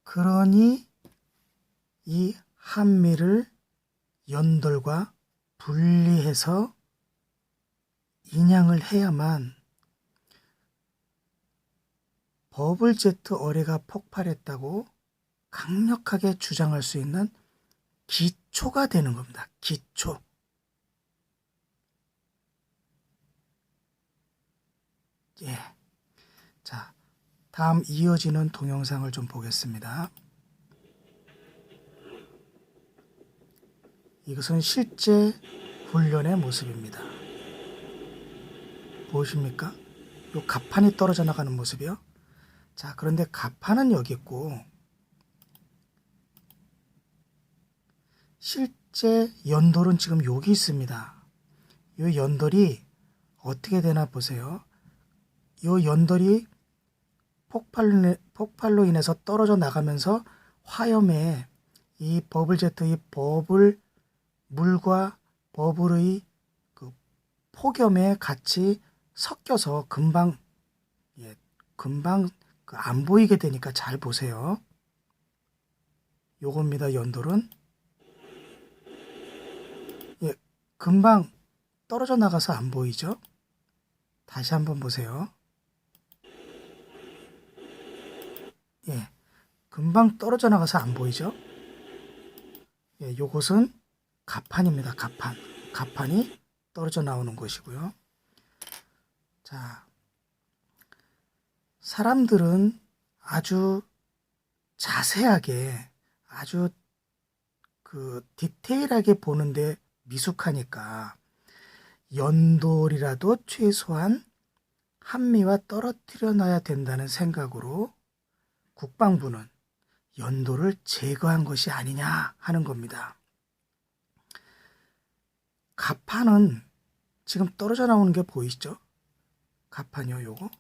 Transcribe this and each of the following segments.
그러니 이 한미를 연돌과 분리해서 인양을 해야만 버블 제트 어뢰가 폭발했다고 강력하게 주장할 수 있는 기초가 되는 겁니다. 기초. 예. 자, 다음 이어지는 동영상을 좀 보겠습니다. 이것은 실제 훈련의 모습입니다. 보십니까? 요 갑판이 떨어져 나가는 모습이요. 자, 그런데 갑판은 여기 있고 실제 연돌은 지금 여기 있습니다. 이 연돌이 어떻게 되나 보세요. 이 연돌이 폭발로 인해서 떨어져 나가면서 화염에 이 버블 제트의 버블 물과 버블의 그 폭염에 같이 섞여서 금방 안 보이게 되니까 잘 보세요. 요겁니다. 연돌은 금방 떨어져 나가서 안 보이죠? 다시 한번 보세요. 금방 떨어져 나가서 안 보이죠? 요것은 갑판입니다. 갑판. 갑판이 떨어져 나오는 것이고요. 자, 사람들은 아주 자세하게, 아주 디테일하게 보는데 미숙하니까 연돌이라도 최소한 한미와 떨어뜨려 놔야 된다는 생각으로 국방부는 연돌을 제거한 것이 아니냐 하는 겁니다. 갑판은 지금 떨어져 나오는 게 보이시죠? 갑판이요, 요거.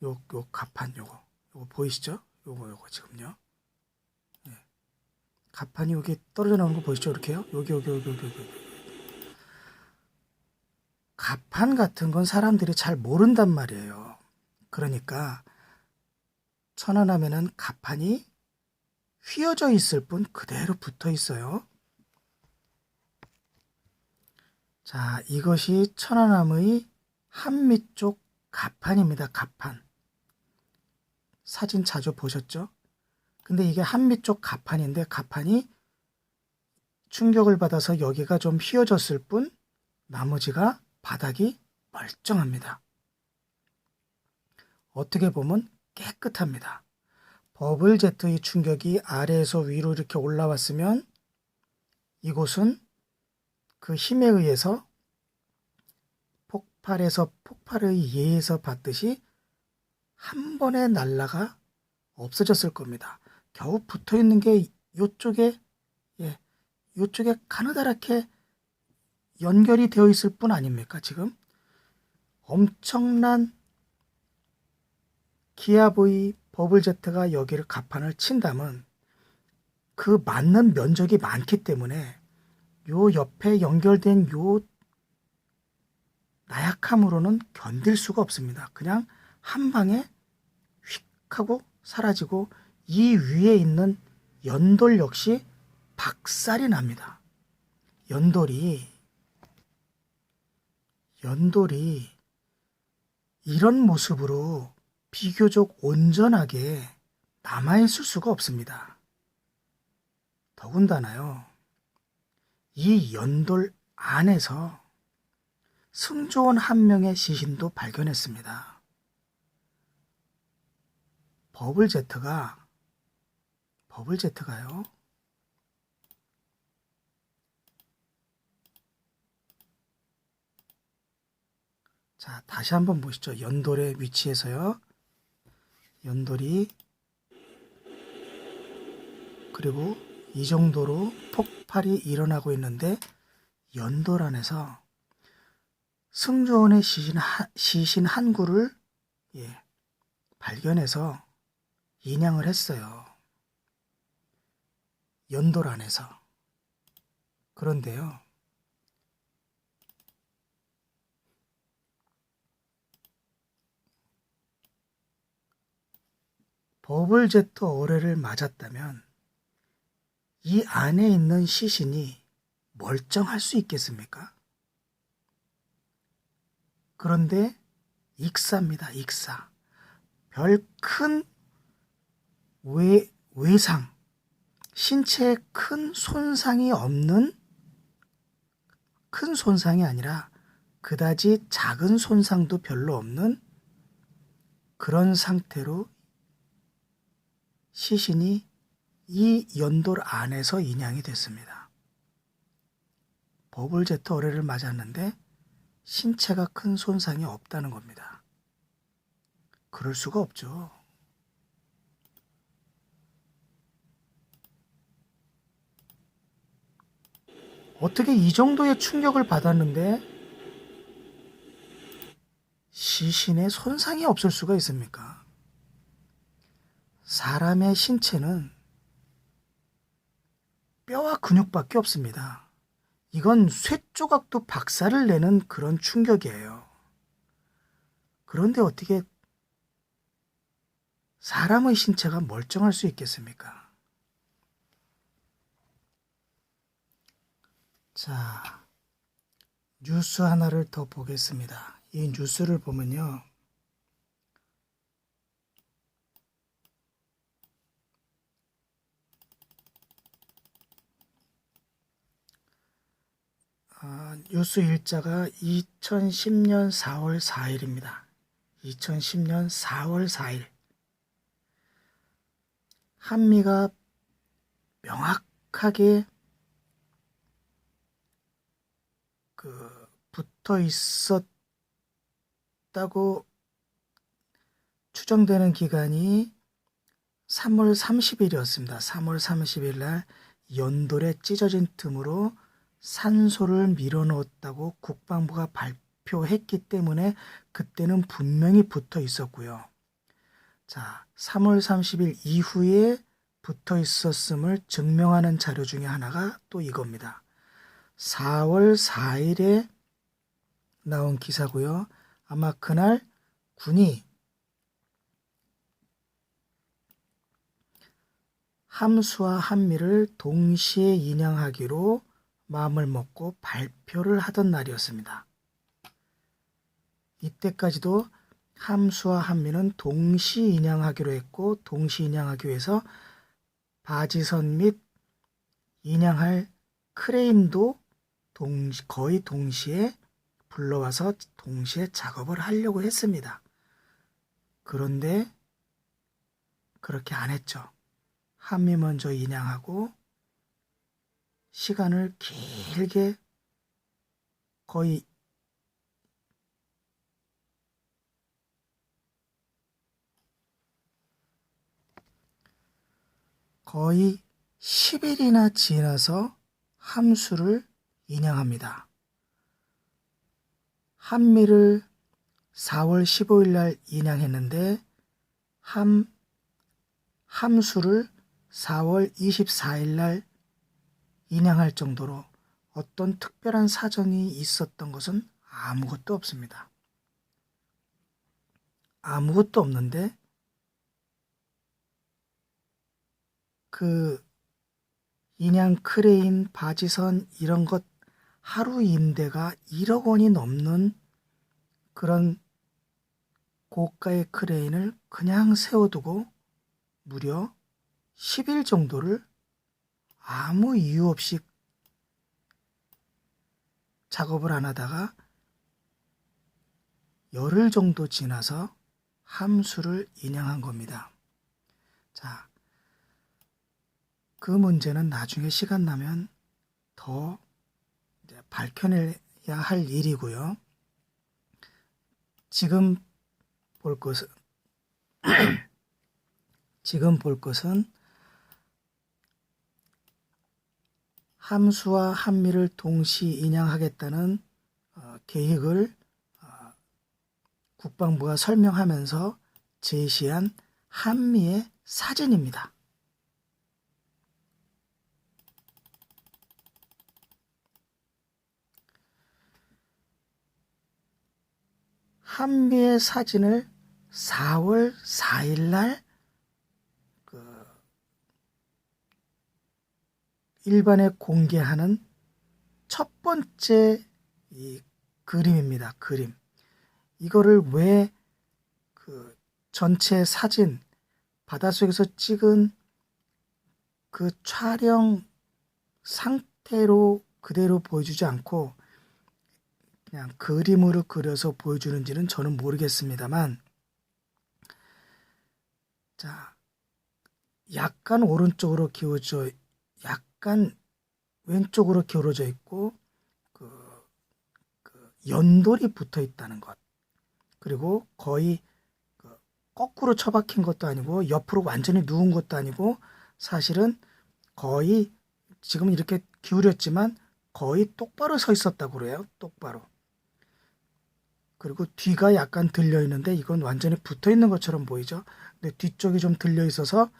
요 갑판 요거 보이시죠? 요거 지금요. 갑판이 여기 떨어져 나오는 거 보이시죠? 이렇게요. 여기. 갑판 같은 건 사람들이 잘 모른단 말이에요. 그러니까 천안함에는 갑판이 휘어져 있을 뿐 그대로 붙어 있어요. 자, 이것이 천안함의 한미 쪽 갑판입니다. 갑판. 사진 자주 보셨죠? 근데 이게 한미 쪽 갑판인데 갑판이 충격을 받아서 여기가 좀 휘어졌을 뿐 나머지가 바닥이 멀쩡합니다. 어떻게 보면 깨끗합니다. 버블 제트의 충격이 아래에서 위로 이렇게 올라왔으면 이곳은 그 힘에 의해서 폭발의 예에서 봤듯이 한 번에 날라가 없어졌을 겁니다. 겨우 붙어 있는 게 요쪽에 가느다랗게 연결이 되어 있을 뿐 아닙니까? 지금 엄청난 기압의 버블 제트가 여기를 갑판을 친다면 그 맞는 면적이 많기 때문에 요 옆에 연결된 요 나약함으로는 견딜 수가 없습니다. 그냥 한 방에 휙 하고 사라지고 이 위에 있는 연돌 역시 박살이 납니다. 연돌이 이런 모습으로 비교적 온전하게 남아있을 수가 없습니다. 더군다나요, 이 연돌 안에서 승조원 한 명의 시신도 발견했습니다. 버블 제트가요, 자, 다시 한번 보시죠. 연돌의 위치에서요. 연돌이 그리고 이 정도로 폭발이 일어나고 있는데 연돌 안에서 승조원의 시신 한 구를 발견해서 인양을 했어요. 연돌 안에서. 그런데요, 버블 제트 어뢰를 맞았다면 이 안에 있는 시신이 멀쩡할 수 있겠습니까? 그런데 익사입니다. 익사. 별 큰 외상, 신체에 큰 손상이 없는, 큰 손상이 아니라 그다지 작은 손상도 별로 없는 그런 상태로 시신이 이 연돌 안에서 인양이 됐습니다. 버블 제트 어뢰를 맞았는데 신체가 큰 손상이 없다는 겁니다. 그럴 수가 없죠. 어떻게 이 정도의 충격을 받았는데 시신에 손상이 없을 수가 있습니까? 사람의 신체는 뼈와 근육밖에 없습니다. 이건 쇠조각도 박살을 내는 그런 충격이에요. 그런데 어떻게 사람의 신체가 멀쩡할 수 있겠습니까? 자, 뉴스 하나를 더 보겠습니다. 이 뉴스를 보면요. 뉴스 일자가 2010년 4월 4일입니다. 2010년 4월 4일. 한미가 명확하게 붙어 있었다고 추정되는 기간이 3월 30일이었습니다. 3월 30일 날 연돌에 찢어진 틈으로 산소를 밀어넣었다고 국방부가 발표했기 때문에 그때는 분명히 붙어 있었고요. 자, 3월 30일 이후에 붙어 있었음을 증명하는 자료 중에 하나가 또 이겁니다. 4월 4일에 나온 기사고요. 아마 그날 군이 함수와 한미를 동시에 인양하기로 마음을 먹고 발표를 하던 날이었습니다. 이때까지도 함수와 한미는 동시 인양하기로 했고 동시 인양하기 위해서 바지선 및 인양할 크레인도 거의 동시에 불러와서 동시에 작업을 하려고 했습니다. 그런데 그렇게 안 했죠. 한미 먼저 인양하고 시간을 길게 거의 거의 10일이나 지나서 함수를 인양합니다. 한미를 4월 15일 날 인양했는데 함수를 4월 24일 날 인양할 정도로 어떤 특별한 사정이 있었던 것은 아무것도 없습니다. 아무것도 없는데 그 인양 크레인, 바지선 이런 것 하루 임대가 1억 원이 넘는 그런 고가의 크레인을 그냥 세워두고 무려 10일 정도를 아무 이유 없이 작업을 안 하다가 열흘 정도 지나서 함수를 인양한 겁니다. 자, 그 문제는 나중에 시간 나면 더 밝혀내야 할 일이고요. 지금 볼 것은 함수와 한미를 동시 인양하겠다는 계획을 국방부가 설명하면서 제시한 한미의 사진입니다. 한미의 사진을 4월 4일 날 일반에 공개하는 첫 번째 이 그림입니다. 그림. 이거를 왜 그 전체 사진, 바닷속에서 찍은 그 촬영 상태로 그대로 보여주지 않고 그냥 그림으로 그려서 보여주는지는 저는 모르겠습니다만, 자, 약간 오른쪽으로 기울어져, 약간 왼쪽으로 기울어져 있고, 그 연돌이 붙어 있다는 것. 그리고 거의 거꾸로 처박힌 것도 아니고, 옆으로 완전히 누운 것도 아니고, 사실은 거의 지금 이렇게 기울였지만 거의 똑바로 서 있었다고 그래요. 똑바로. 그리고 뒤가 약간 들려 있는데 이건 완전히 붙어 있는 것처럼 보이죠. 근데 뒤쪽이 좀 들려 있어서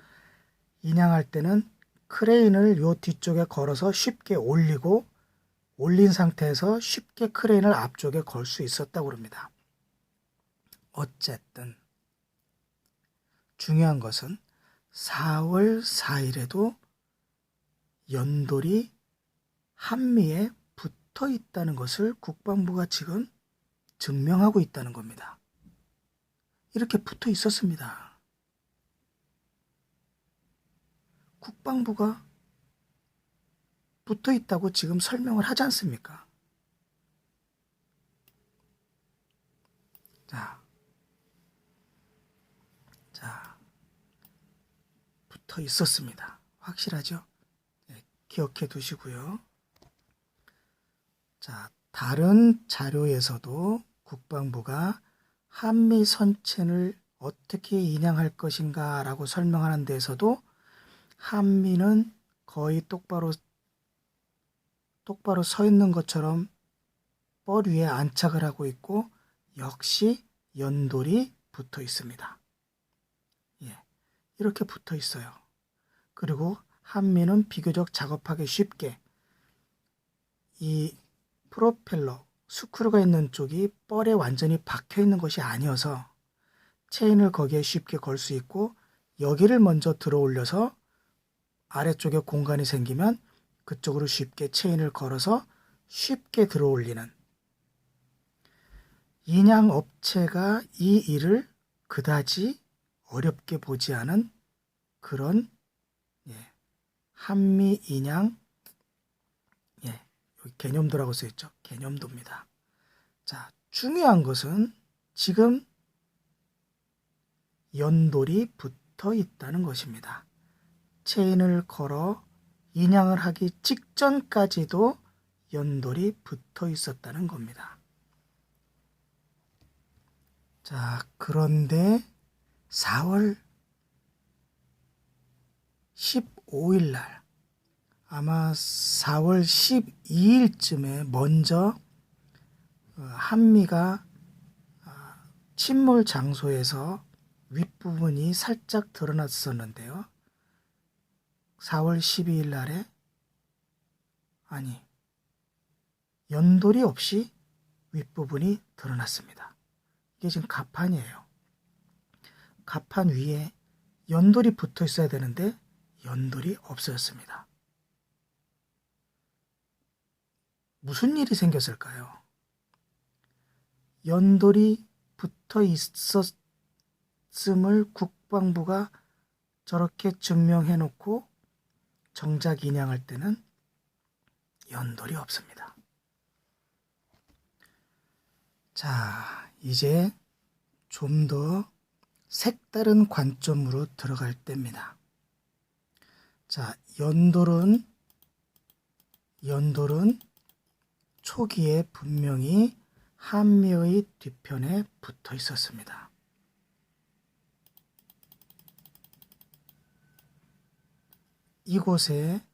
인양할 때는 크레인을 요 뒤쪽에 걸어서 쉽게 올리고, 올린 상태에서 쉽게 크레인을 앞쪽에 걸 수 있었다고 합니다. 어쨌든 중요한 것은 4월 4일에도 연돌이 한미에 붙어 있다는 것을 국방부가 지금 증명하고 있다는 겁니다. 이렇게 붙어 있었습니다. 국방부가 붙어 있다고 지금 설명을 하지 않습니까? 자, 붙어 있었습니다. 확실하죠? 네, 기억해 두시고요. 자, 다른 자료에서도 국방부가 한미 선체를 어떻게 인양할 것인가 라고 설명하는 데에서도 한미는 거의 똑바로 서 있는 것처럼 뻘 위에 안착을 하고 있고, 역시 연돌이 붙어 있습니다. 예, 이렇게 붙어 있어요. 그리고 한미는 비교적 작업하기 쉽게 이 프로펠러, 스크루가 있는 쪽이 뻘에 완전히 박혀 있는 것이 아니어서 체인을 거기에 쉽게 걸 수 있고, 여기를 먼저 들어 올려서 아래쪽에 공간이 생기면 그쪽으로 쉽게 체인을 걸어서 쉽게 들어 올리는, 인양 업체가 이 일을 그다지 어렵게 보지 않은 그런 한미 인양, 여기 개념도라고 써있죠. 개념도입니다. 자, 중요한 것은 지금 연돌이 붙어 있다는 것입니다. 체인을 걸어 인양을 하기 직전까지도 연돌이 붙어 있었다는 겁니다. 자, 그런데 4월 15일 날, 아마 4월 12일쯤에 먼저 한미가 침몰 장소에서 윗부분이 살짝 드러났었는데요. 4월 12일 날에 연돌이 없이 윗부분이 드러났습니다. 이게 지금 갑판이에요. 갑판 위에 연돌이 붙어 있어야 되는데 연돌이 없어졌습니다. 무슨 일이 생겼을까요? 연돌이 붙어 있었음을 국방부가 저렇게 증명해 놓고 정작 인양할 때는 연돌이 없습니다. 자, 이제 좀 더 색다른 관점으로 들어갈 때입니다. 자, 연돌은 초기에 분명히 한미의 뒤편에 붙어 있었습니다. 이곳에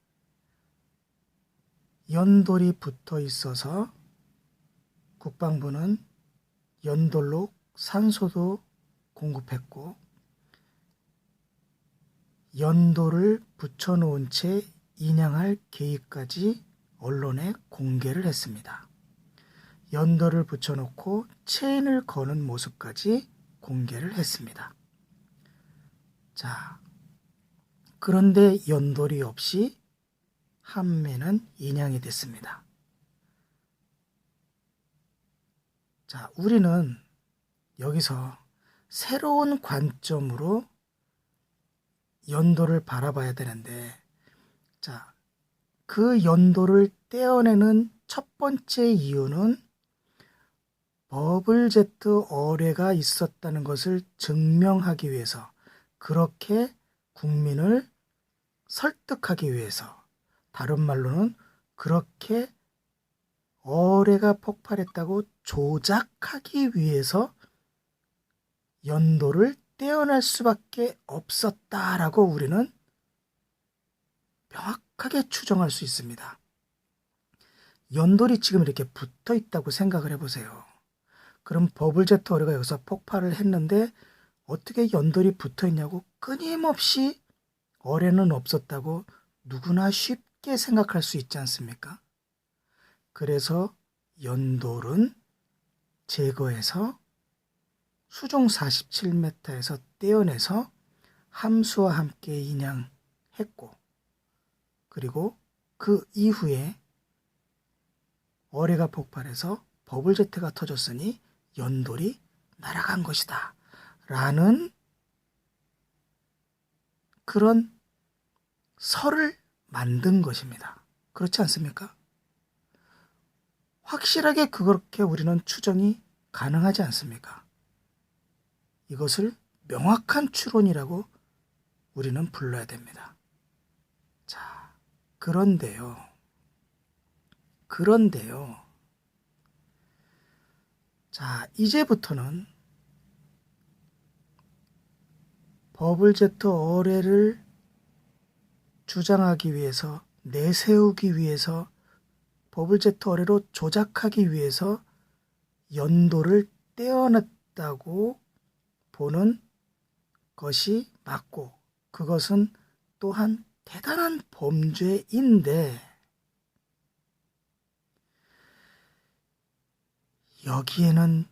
연돌이 붙어 있어서 국방부는 연돌로 산소도 공급했고, 연돌을 붙여놓은 채 인양할 계획까지 언론에 공개를 했습니다. 연돌을 붙여놓고 체인을 거는 모습까지 공개를 했습니다. 자, 그런데 연돌이 없이 함매는 인양이 됐습니다. 자, 우리는 여기서 새로운 관점으로 연도를 바라봐야 되는데, 자, 그 연도를 떼어내는 첫 번째 이유는 버블 제트 어뢰가 있었다는 것을 증명하기 위해서, 그렇게 국민을 설득하기 위해서, 다른 말로는 그렇게 어뢰가 폭발했다고 조작하기 위해서 연도를 떼어낼 수밖에 없었다라고 우리는 명확하게 추정할 수 있습니다. 연돌이 지금 이렇게 붙어 있다고 생각을 해보세요. 그럼 버블제트 어뢰가 여기서 폭발을 했는데 어떻게 연돌이 붙어 있냐고 끊임없이 어뢰는 없었다고 누구나 쉽게 생각할 수 있지 않습니까? 그래서 연돌은 제거해서 수중 47m에서 떼어내서 함수와 함께 인양했고, 그리고 그 이후에 어뢰가 폭발해서 버블제트가 터졌으니 연돌이 날아간 것이다 라는 그런 설을 만든 것입니다. 그렇지 않습니까? 확실하게 그렇게 우리는 추정이 가능하지 않습니까? 이것을 명확한 추론이라고 우리는 불러야 됩니다. 자, 그런데요. 자, 이제부터는 버블제트 어뢰를 주장하기 위해서, 내세우기 위해서, 버블제트 어뢰로 조작하기 위해서 연도를 떼어냈다고 보는 것이 맞고, 그것은 또한 대단한 범죄인데, 여기에는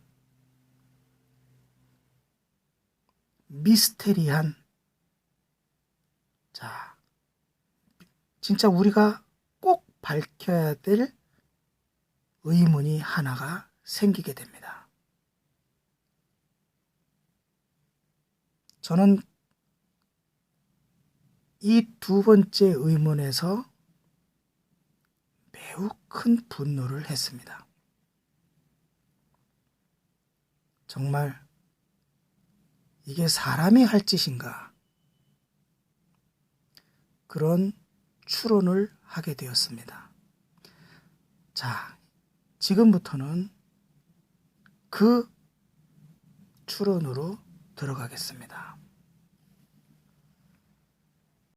미스테리한, 자, 진짜 우리가 꼭 밝혀야 될 의문이 하나가 생기게 됩니다. 저는 이 두 번째 의문에서 매우 큰 분노를 했습니다. 정말 이게 사람이 할 짓인가? 그런 추론을 하게 되었습니다. 자, 지금부터는 그 추론으로 들어가겠습니다.